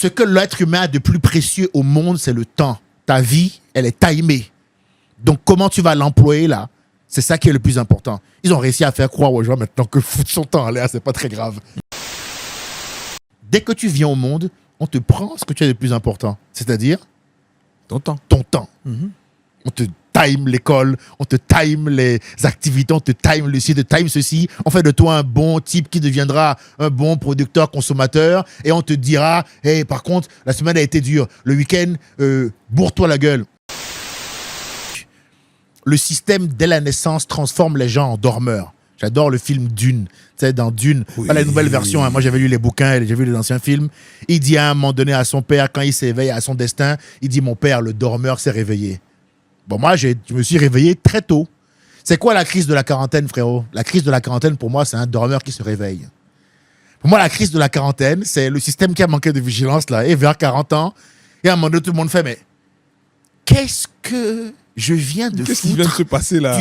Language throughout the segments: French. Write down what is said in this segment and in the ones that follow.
Ce que l'être humain a de plus précieux au monde, c'est le temps. Ta vie, elle est timée. Donc, comment tu vas l'employer là? C'est ça qui est le plus important. Ils ont réussi à faire croire aux gens maintenant que foutre son temps en l'air, c'est pas très grave. Dès que tu viens au monde, on te prend ce que tu as de plus important. C'est-à-dire Ton temps. ton temps. On te time l'école, on te time les activités, on te time le ci, on te time ceci. On fait de toi un bon type qui deviendra un bon producteur, consommateur. Et on te dira, hey, par contre, la semaine a été dure. Le week-end, bourre-toi la gueule. Le système, dès la naissance, transforme les gens en dormeurs. J'adore le film Dune. Tu sais, dans Dune, pas la nouvelle version. Hein. Moi, j'avais lu les bouquins et j'ai vu les anciens films. Il dit à un moment donné à son père, quand il s'éveille à son destin, il dit, mon père, le dormeur, s'est réveillé. Bon, moi, je me suis réveillé très tôt. C'est quoi la crise de la quarantaine, frérot? La crise de la quarantaine, pour moi, c'est un dormeur qui se réveille. Pour moi, la crise de la quarantaine, c'est le système qui a manqué de vigilance, là. Et vers 40 ans, et à un moment donné, tout le monde fait, mais qu'est-ce que je viens de foutre? Qu'est-ce qui vient de se passer là?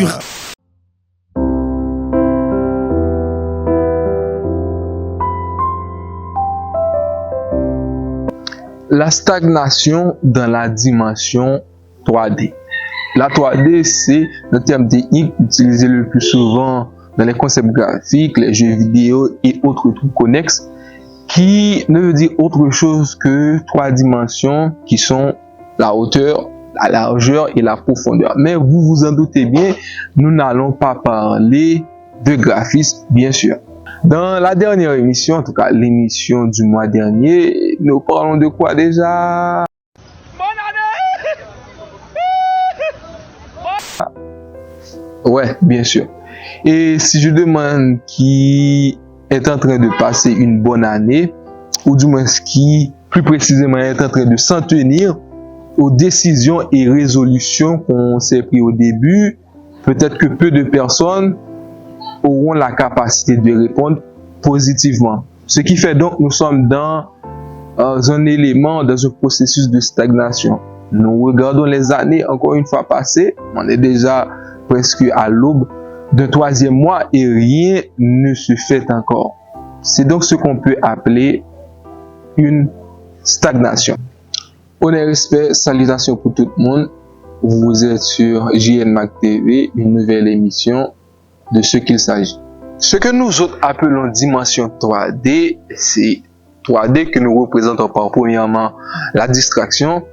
La stagnation dans la dimension 3D. La 3D, c'est le terme technique utilisé le plus souvent dans les concepts graphiques, les jeux vidéo et autres trucs connexes, qui ne veut dire autre chose que 3 dimensions qui sont la hauteur, la largeur et la profondeur. Mais vous vous en doutez bien, nous n'allons pas parler de graphisme, bien sûr. Dans la dernière émission, en tout cas l'émission du mois dernier, nous parlons de quoi déjà? Ouais, bien sûr. Et si je demande qui est en train de passer une bonne année, ou du moins qui, plus précisément, est en train de s'en tenir aux décisions et résolutions qu'on s'est pris au début, peut-être que peu de personnes auront la capacité de répondre positivement. Ce qui fait donc nous sommes dans un élément, dans un processus de stagnation. Nous regardons les années encore une fois passées, on est déjà presque à l'aube d'un 3e mois et rien ne se fait encore. C'est donc ce qu'on peut appeler une stagnation. Honneur, respect, salutations pour tout le monde. Vous êtes sur JNMAC TV, une nouvelle émission de ce qu'il s'agit. Ce que nous autres appelons dimension 3D, c'est 3D que nous représentons par premièrement la distraction,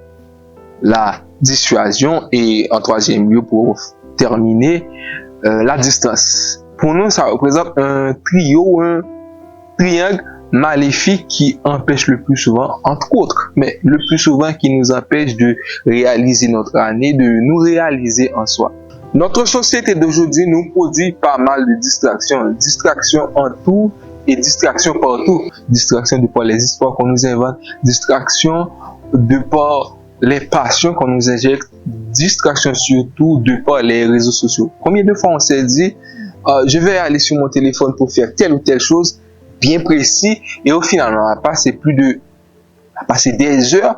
la dissuasion et en 3e lieu pour terminer la distance. Pour nous, ça représente un trio, un triangle maléfique qui empêche le plus souvent, entre autres, mais le plus souvent qui nous empêche de réaliser notre année, de nous réaliser en soi. Notre société d'aujourd'hui nous produit pas mal de distractions. Distractions en tout et distractions partout. Distractions de par les histoires qu'on nous invente. Distractions de par les passions qu'on nous injecte. Distractions surtout de par les réseaux sociaux. Combien de fois on s'est dit, je vais aller sur mon téléphone pour faire telle ou telle chose, bien précis, et au final, on va passer des heures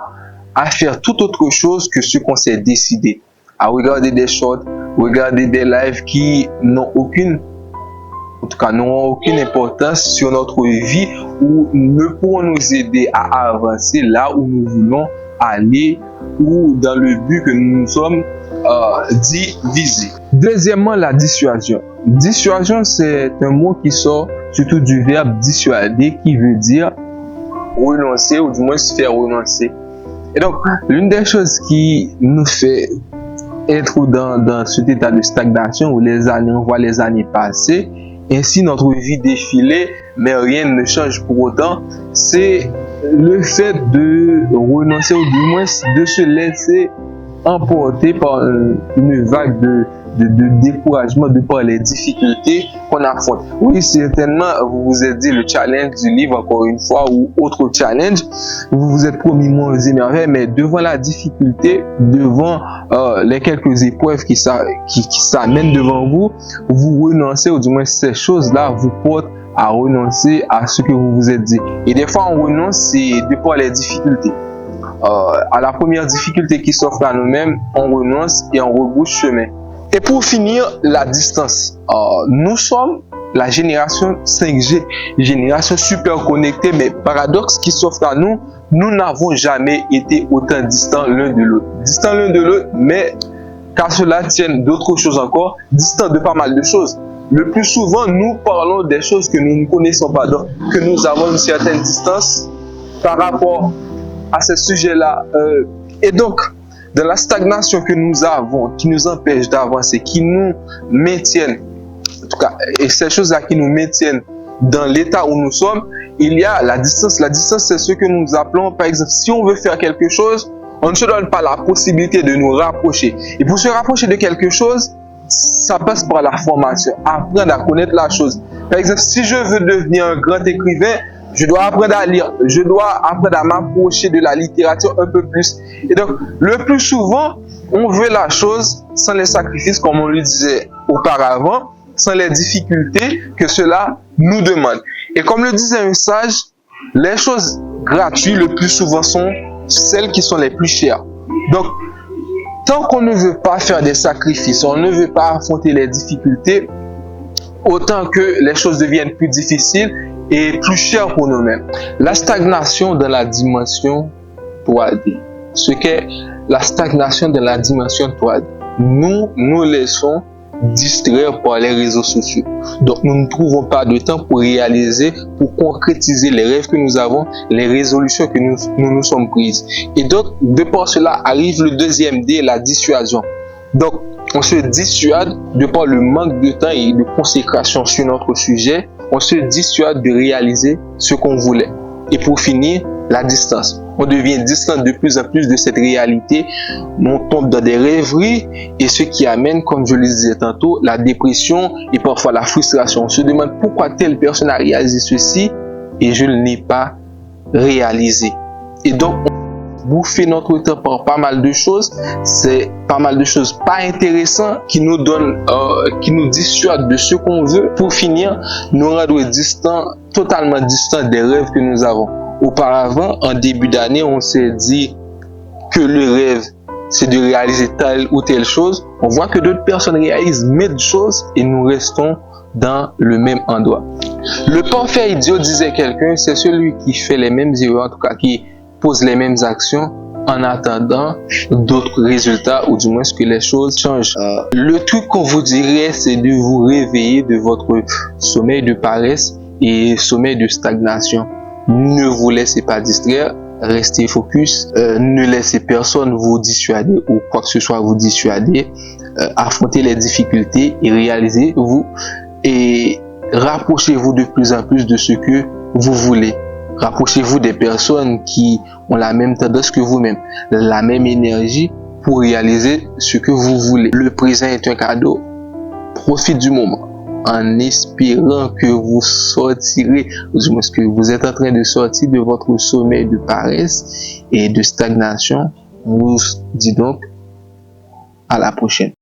à faire tout autre chose que ce qu'on s'est décidé. À regarder des shorts, regarder des lives qui n'ont aucune importance sur notre vie ou ne pourront nous aider à avancer là où nous voulons aller ou dans le but que nous nous sommes dit viser. Deuxièmement, la dissuasion. Dissuasion, c'est un mot qui sort surtout du verbe dissuader qui veut dire renoncer ou du moins se faire renoncer. Et donc, l'une des choses qui nous fait être dans cet état de stagnation où on voit les années passer, ainsi notre vie défiler, mais rien ne change pour autant, c'est le fait de renoncer ou du moins de se laisser emporter par une vague de découragement de par les difficultés qu'on affronte. Oui, certainement, vous vous êtes dit le challenge du livre encore une fois ou autre challenge, vous vous êtes promis moins émerveillés, mais devant la difficulté, devant les quelques épreuves qui s'amènent devant vous, vous renoncez ou du moins ces choses-là vous portent à renoncer à ce que vous vous êtes dit. Et des fois, on renonce, c'est de par les difficultés. À la première difficulté qui s'offre à nous-mêmes, on renonce et on rebrousse chemin. Et pour finir, la distance. Nous sommes la génération 5G, génération super connectée, mais paradoxe qui s'offre à nous, nous n'avons jamais été autant distants l'un de l'autre. Distants l'un de l'autre, mais qu'à cela tienne d'autres choses encore, distants de pas mal de choses. Le plus souvent, nous parlons des choses que nous ne connaissons pas, donc que nous avons une certaine distance par rapport à ce sujet-là. Et donc, dans la stagnation que nous avons, qui nous empêche d'avancer, qui nous maintiennent, en tout cas, et ces choses-là qui nous maintiennent dans l'état où nous sommes, il y a la distance. La distance, c'est ce que nous appelons, par exemple, si on veut faire quelque chose, on ne se donne pas la possibilité de nous rapprocher. Et pour se rapprocher de quelque chose, ça passe par la formation, apprendre à connaître la chose. Par exemple, si je veux devenir un grand écrivain, je dois apprendre à lire, je dois apprendre à m'approcher de la littérature un peu plus. Et donc, le plus souvent, on veut la chose sans les sacrifices, comme on le disait auparavant, sans les difficultés que cela nous demande. Et comme le disait un sage, les choses gratuites, le plus souvent, sont celles qui sont les plus chères. Donc, tant qu'on ne veut pas faire des sacrifices, on ne veut pas affronter les difficultés, autant que les choses deviennent plus difficiles et plus chères pour nous-mêmes. La stagnation dans la dimension 3D. Ce qu'est la stagnation dans la dimension 3D. Nous laissons distraire par les réseaux sociaux. Donc nous ne trouvons pas de temps pour réaliser, pour concrétiser les rêves que nous avons, les résolutions que nous sommes prises. Et donc, de par cela arrive le deuxième D, la dissuasion. Donc, on se dissuade de par le manque de temps et de consécration sur notre sujet, on se dissuade de réaliser ce qu'on voulait. Et pour finir, la distance. On devient distant de plus en plus de cette réalité, on tombe dans des rêveries et ce qui amène, comme je le disais tantôt, la dépression et parfois la frustration. On se demande pourquoi telle personne a réalisé ceci et je ne l'ai pas réalisé. Et donc, on bouffe notre temps par pas mal de choses, c'est pas mal de choses pas intéressantes qui nous donnent, qui nous dissuadent de ce qu'on veut. Pour finir, nous rendre distants, totalement distants des rêves que nous avons. Auparavant, en début d'année, on s'est dit que le rêve, c'est de réaliser telle ou telle chose. On voit que d'autres personnes réalisent mille choses et nous restons dans le même endroit. Le parfait idiot, disait quelqu'un, c'est celui qui fait les mêmes erreurs, en tout cas qui pose les mêmes actions en attendant d'autres résultats ou du moins que les choses changent. Le truc qu'on vous dirait, c'est de vous réveiller de votre sommeil de paresse et sommeil de stagnation. Ne vous laissez pas distraire, restez focus, ne laissez personne vous dissuader ou quoi que ce soit vous dissuader, affrontez les difficultés et réalisez-vous et rapprochez-vous de plus en plus de ce que vous voulez. Rapprochez-vous des personnes qui ont la même tendance que vous-même, la même énergie pour réaliser ce que vous voulez. Le présent est un cadeau, profitez du moment. En espérant que vous sortirez, ou du moins que vous êtes en train de sortir de votre sommeil de paresse et de stagnation. On vous dit donc à la prochaine.